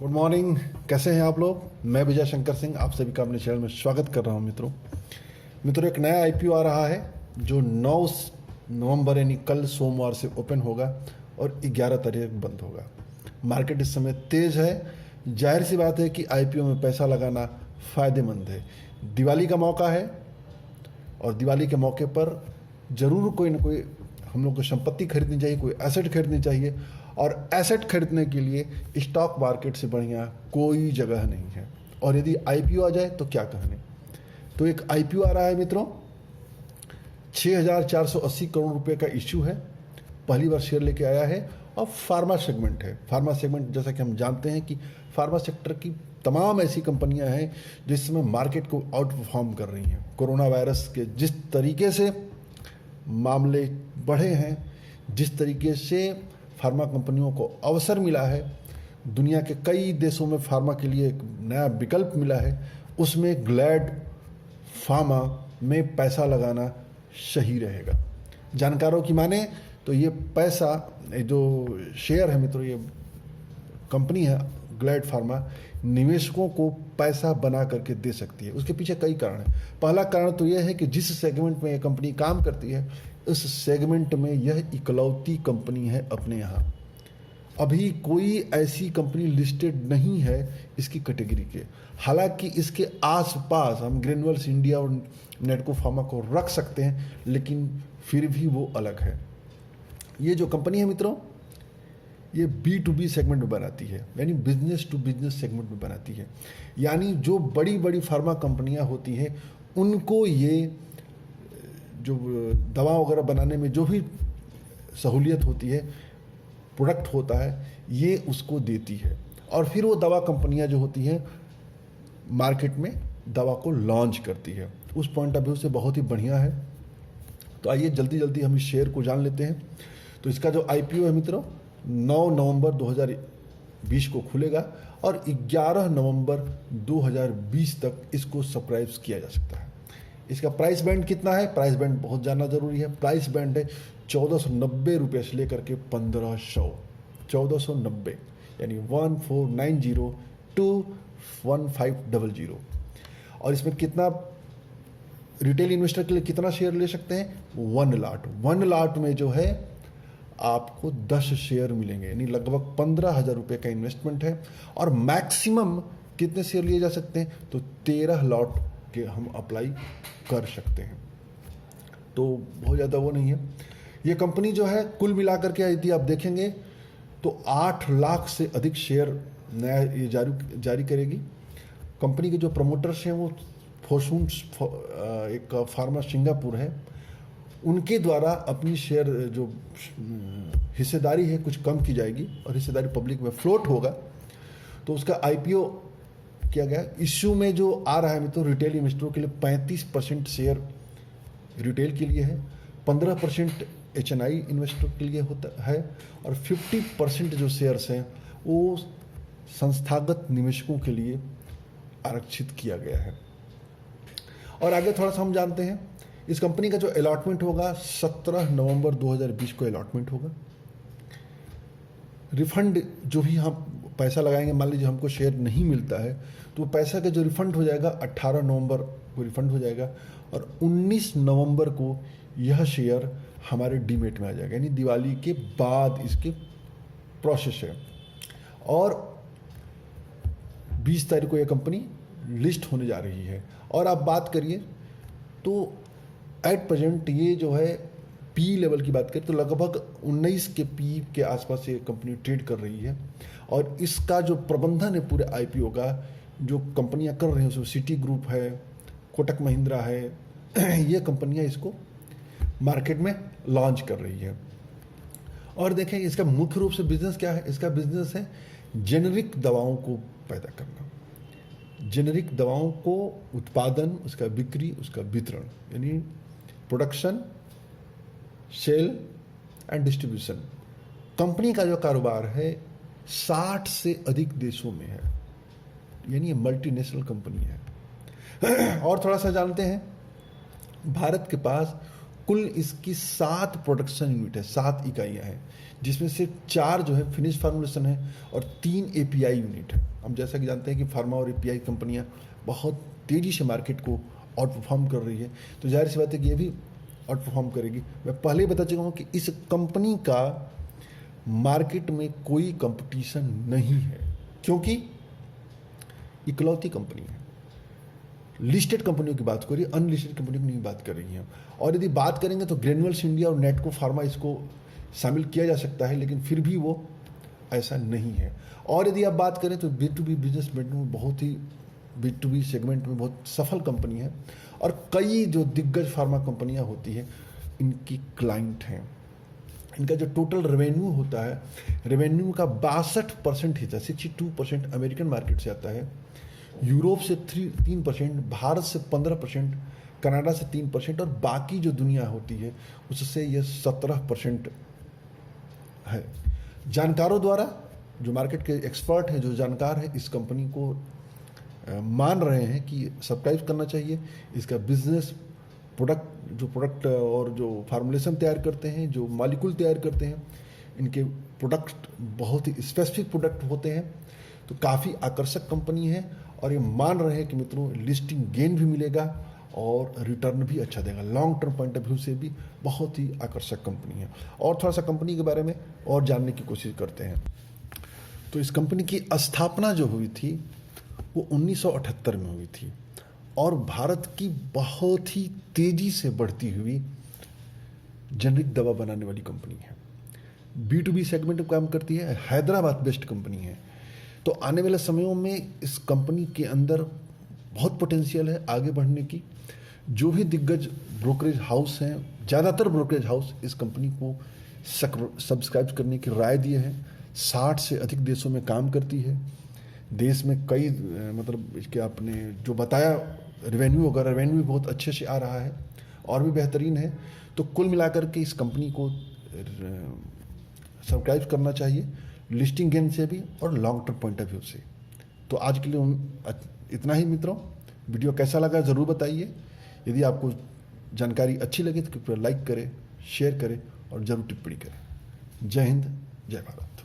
Good morning. कैसे हैं आप लोग? मैं विजय शंकर सिंह आप सभी का अपने चैनल में स्वागत कर रहा हूं। मित्रों एक नया आईपीओ आ रहा है जो 9 नवंबर यानी कल सोमवार से ओपन होगा और 11 तारीख बंद होगा। मार्केट इस समय तेज है। जाहिर सी बात है कि आईपीओ में पैसा लगाना फ़ायदेमंद है। दिवाली का मौका है और दिवाली के मौके पर ज़रूर कोई ना कोई हम लोग को संपत्ति खरीदनी चाहिए, कोई एसेट खरीदनी चाहिए। और एसेट खरीदने के लिए स्टॉक मार्केट से बढ़िया कोई जगह नहीं है। और यदि आईपीओ आ जाए तो क्या कहने। तो एक आईपीओ आ रहा है मित्रों, 6,480 करोड़ रुपए का इश्यू है। पहली बार शेयर लेके आया है और फार्मा सेगमेंट है। फार्मा सेगमेंट जैसा कि हम जानते हैं कि फार्मा सेक्टर की तमाम ऐसी कंपनियां हैं जिसमें मार्केट को आउट परफॉर्म कर रही हैं। कोरोना वायरस के जिस तरीके से मामले बढ़े हैं, जिस तरीके से फार्मा कंपनियों को अवसर मिला है, दुनिया के कई देशों में फार्मा के लिए एक नया विकल्प मिला है, उसमें ग्लैड फार्मा में पैसा लगाना सही रहेगा। जानकारों की माने तो ये पैसा, जो शेयर है मित्रों, ये कंपनी है ग्लैड फार्मा, निवेशकों को पैसा बना करके दे सकती है। उसके पीछे कई कारण हैं। पहला कारण तो यह है कि जिस सेगमेंट में ये कंपनी काम करती है, उस सेगमेंट में यह इकलौती कंपनी है अपने यहाँ। अभी कोई ऐसी कंपनी लिस्टेड नहीं है इसकी कैटेगरी के। हालांकि इसके आसपास हम ग्रेन्युअल्स इंडिया और नेटको फार्मा को रख सकते हैं, लेकिन फिर भी वो अलग है। ये जो कंपनी है मित्रों, ये B2B सेगमेंट में बनाती है, यानी बिजनेस टू बिजनेस सेगमेंट में बनाती है। यानी जो बड़ी बड़ी फार्मा कंपनियां होती हैं उनको ये जो दवा वगैरह बनाने में जो भी सहूलियत होती है, प्रोडक्ट होता है, ये उसको देती है। और फिर वो दवा कंपनियां जो होती हैं मार्केट में दवा को लॉन्च करती है। उस पॉइंट ऑफ व्यू से बहुत ही बढ़िया है। तो आइए जल्दी जल्दी हम इस शेयर को जान लेते हैं। तो इसका जो आईपीओ है मित्रों, 9 नवंबर 2020 को खुलेगा और 11 नवंबर 2020 तक इसको सब्सक्राइब किया जा सकता है। इसका प्राइस बैंड कितना है? प्राइस बैंड बहुत जानना जरूरी है। प्राइस बैंड है 1490 रुपये से लेकर के 1500, 1490 यानी 1490 टू 1500। और इसमें कितना रिटेल इन्वेस्टर के लिए कितना शेयर ले सकते हैं? 1 लाट। 1 लाट में जो है आपको 10 शेयर मिलेंगे, यानी लगभग 15,000 रुपये का इन्वेस्टमेंट है। और मैक्सिमम कितने शेयर लिए जा सकते हैं? तो 13 लॉट के हम अप्लाई कर सकते हैं। तो बहुत ज़्यादा वो नहीं है। ये कंपनी जो है कुल मिलाकर के यदि आप देखेंगे तो 8 लाख से अधिक शेयर नया ये जारी करेगी। कंपनी के जो प्रमोटर्स हैं वो फॉर्चून एक फार्मा सिंगापुर है, उनके द्वारा अपनी शेयर जो हिस्सेदारी है कुछ कम की जाएगी और हिस्सेदारी पब्लिक में फ्लोट होगा। तो उसका आईपीओ किया गया। इश्यू में जो आ रहा है मित्रों, रिटेल इन्वेस्टरों के लिए 35% शेयर रिटेल के लिए है, 15% एचएनआई इन्वेस्टर के लिए होता है और 50% जो शेयर्स हैं वो संस्थागत निवेशकों के लिए आरक्षित किया गया है। और आगे थोड़ा सा हम जानते हैं इस कंपनी का जो अलॉटमेंट होगा 17 नवंबर 2020 को अलॉटमेंट होगा। रिफंड जो भी हम पैसा लगाएंगे, मान लीजिए हमको शेयर नहीं मिलता है तो पैसा का जो रिफंड हो जाएगा 18 नवंबर को रिफंड हो जाएगा और 19 नवंबर को यह शेयर हमारे डीमेट में आ जाएगा, यानी दिवाली के बाद इसके प्रोसेस है। और 20 तारीख को यह कंपनी लिस्ट होने जा रही है। और आप बात करिए तो एट प्रेजेंट ये जो है पी लेवल की बात करें तो लगभग 19 के पी के आसपास ये कंपनी ट्रेड कर रही है। और इसका जो प्रबंधन है पूरे आईपीओ का, जो कंपनियां कर रही हैं उसमें सिटी ग्रुप है, कोटक महिंद्रा है, ये कंपनियां इसको मार्केट में लॉन्च कर रही है। और देखें इसका मुख्य रूप से बिजनेस क्या है। इसका बिजनेस है जेनेरिक दवाओं को पैदा करना, जेनेरिक दवाओं को उत्पादन, उसका बिक्री, उसका वितरण, यानी production, sale and distribution. Company का जो कारोबार है 60 से अधिक देशों में है, यानी ये मल्टीनेशनल कंपनी है। और थोड़ा सा जानते हैं, भारत के पास कुल इसकी 7 प्रोडक्शन यूनिट है, 7 इकाइयाँ हैं, जिसमें से 4 जो है फिनिश फार्मूलेशन है और 3 एपीआई यूनिट है। हम जैसा कि जानते हैं कि फार्मा और एपीआई कंपनियाँ बहुत तेज़ी से मार्केट को आउट परफॉर्म कर रही है, तो जाहिर सी बात है कि ये भी आउट परफॉर्म करेगी। मैं पहले ही बता चुका हूँ कि इस कंपनी का मार्केट में कोई कंपटीशन नहीं है, क्योंकि इकलौती कंपनी है। लिस्टेड कंपनियों की बात करिए, अनलिस्टेड कंपनियों की नहीं बात कर रही हैं। और यदि बात करेंगे तो ग्रेन्युअल्स इंडिया और नेटको फार्मा इसको शामिल किया जा सकता है, लेकिन फिर भी वो ऐसा नहीं है। और यदि आप बात करें तो B2B बिजनेस में बहुत ही B2B सेगमेंट में बहुत सफल कंपनी है, और कई जो दिग्गज फार्मा कंपनियां होती हैं इनकी क्लाइंट हैं। इनका जो टोटल रेवेन्यू होता है, रेवेन्यू का 62% हिस्सा 62% अमेरिकन मार्केट से आता है, यूरोप से 3%, भारत से 15%, कनाडा से 3%, और बाकी जो दुनिया होती है उससे ये 17% है। जानकारों द्वारा, जो मार्केट के एक्सपर्ट हैं, जो जानकार हैं, इस कंपनी को मान रहे हैं कि सब्सक्राइब करना चाहिए। इसका बिजनेस, प्रोडक्ट और जो फार्मूलेशन तैयार करते हैं, जो मालिक्यूल तैयार करते हैं, इनके प्रोडक्ट बहुत ही स्पेसिफिक प्रोडक्ट होते हैं, तो काफ़ी आकर्षक कंपनी है। और ये मान रहे हैं कि मित्रों लिस्टिंग गेन भी मिलेगा और रिटर्न भी अच्छा देगा। Long term point of view से भी बहुत ही आकर्षक कंपनी है। और थोड़ा सा कंपनी के बारे में और जानने की कोशिश करते हैं। तो इस कंपनी की स्थापना जो हुई थी वो 1978 में हुई थी, और भारत की बहुत ही तेजी से बढ़ती हुई जेनरिक दवा बनाने वाली कंपनी है। B2B सेगमेंट में काम करती है, हैदराबाद बेस्ड कंपनी है। तो आने वाले समयों में इस कंपनी के अंदर बहुत पोटेंशियल है आगे बढ़ने की। जो भी दिग्गज ब्रोकरेज हाउस हैं, ज़्यादातर ब्रोकरेज हाउस इस कंपनी को सब्सक्राइब करने की राय दिए हैं। 60 से अधिक देशों में काम करती है। देश में कई मतलब इसके आपने जो बताया रेवेन्यू वगैरह, रेवेन्यू भी बहुत अच्छे से आ रहा है और भी बेहतरीन है। तो कुल मिलाकर के इस कंपनी को सब्सक्राइब करना चाहिए, लिस्टिंग गेन से भी और long term point of view से। तो आज के लिए इतना ही मित्रों। वीडियो कैसा लगा ज़रूर बताइए। यदि आपको जानकारी अच्छी लगे तो कृपया लाइक करें, शेयर करें और ज़रूर टिप्पणी करें। जय हिंद, जय भारत।